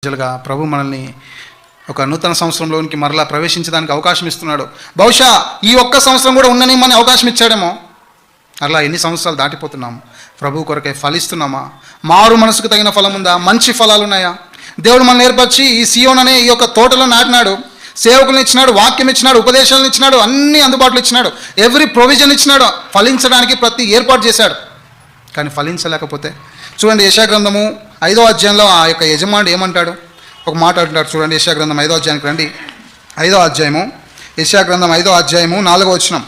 ప్రజలుగా ప్రభు మనల్ని ఒక నూతన సంవత్సరంలోనికి మరలా ప్రవేశించడానికి అవకాశం ఇస్తున్నాడు. బహుశా ఈ ఒక్క సంవత్సరం కూడా ఉండని మన అవకాశం ఇచ్చాడేమో. అలా ఎన్ని సంవత్సరాలు దాటిపోతున్నాము. ప్రభు కొరకై ఫలిస్తున్నామా? మారు మనసుకు తగిన ఫలం ఉందా? మంచి ఫలాలు ఉన్నాయా? దేవుడు మనల్ని ఏర్పరిచి ఈ సియోన్ అనే ఈ యొక్క తోటలో నాటినాడు. సేవకులను ఇచ్చినాడు, వాక్యం ఇచ్చినాడు, ఉపదేశాలను ఇచ్చినాడు, అన్నీ అందుబాటులో ఇచ్చినాడు, ఎవ్రీ ప్రొవిజన్ ఇచ్చినాడు, ఫలించడానికి ప్రతి ఏర్పాటు చేశాడు. కానీ ఫలించలేకపోతే చూడండి, యెషయా గ్రంథము 5వ అధ్యాయంలో ఆ యొక్క యజమానుడు ఏమంటాడు? ఒక మాట అంటాడు చూడండి. యెషయా గ్రంథం 5వ అధ్యాయానికి రండి. 5వ అధ్యాయము, యెషయా గ్రంథం 5వ అధ్యాయము 4వ వచనం.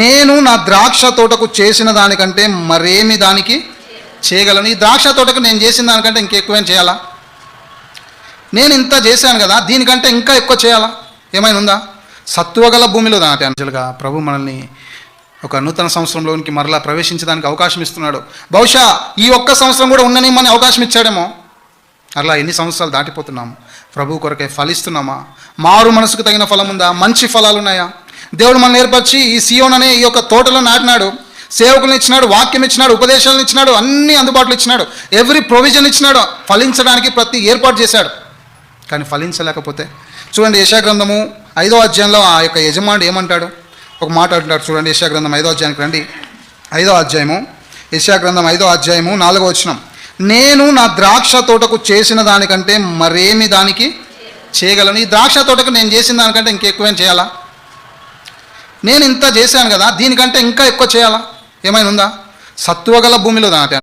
నేను నా ద్రాక్ష తోటకు చేసిన దానికంటే మరేమి దానికి చేయగలను? ఈ ద్రాక్ష తోటకు నేను చేసిన దానికంటే ఇంకెక్కువేం చేయాలా? నేను ఇంత చేశాను కదా, దీనికంటే ఇంకా ఎక్కువ చేయాలా? ఏమైనా ఉందా? సత్వగల భూమిలో నాటి అంచెలుగా ప్రభు మనల్ని ఒక నూతన సంవత్సరంలోనికి మరలా ప్రవేశించడానికి అవకాశం ఇస్తున్నాడు. బహుశా ఈ ఒక్క సంవత్సరం కూడా ఉండని మన అవకాశం ఇచ్చాడేమో. అలా ఎన్ని సంవత్సరాలు దాటిపోతున్నాము. ప్రభు కొరకై ఫలిస్తున్నామా? మారు మనసుకు తగిన ఫలం ఉందా? మంచి ఫలాలు ఉన్నాయా? దేవుడు మనల్ని ఏర్పరిచి ఈ సియోన్ అనే ఈ యొక్క తోటలో నాటినాడు. సేవకులను ఇచ్చినాడు, వాక్యం ఇచ్చినాడు, ఉపదేశాలను ఇచ్చినాడు, అన్నీ అందుబాటులో ఇచ్చినాడు, ఎవ్రీ ప్రొవిజన్ ఇచ్చినాడు, ఫలించడానికి ప్రతి ఏర్పాటు చేశాడు. కానీ ఫలించలేకపోతే చూడండి, యెషయా గ్రంథము 5వ అధ్యాయంలో ఆ యొక్క యజమానుడు ఏమంటాడు? ఒక మాట అంటాడు చూడండి. యెషయా గ్రంథం 5వ అధ్యాయానికి రండి. 5వ అధ్యాయము, యెషయా గ్రంథం 5వ అధ్యాయము 4వ వచనం. నేను నా ద్రాక్ష తోటకు చేసిన దానికంటే మరేమి దానికి చేయగలను? ఈ ద్రాక్ష తోటకు నేను చేసిన దానికంటే ఇంకెక్కువేం చేయాలా? నేను ఇంత చేశాను కదా, దీనికంటే ఇంకా ఎక్కువ చేయాలా? ఏమైనా ఉందా? సత్వగల భూమిలో నాటాను.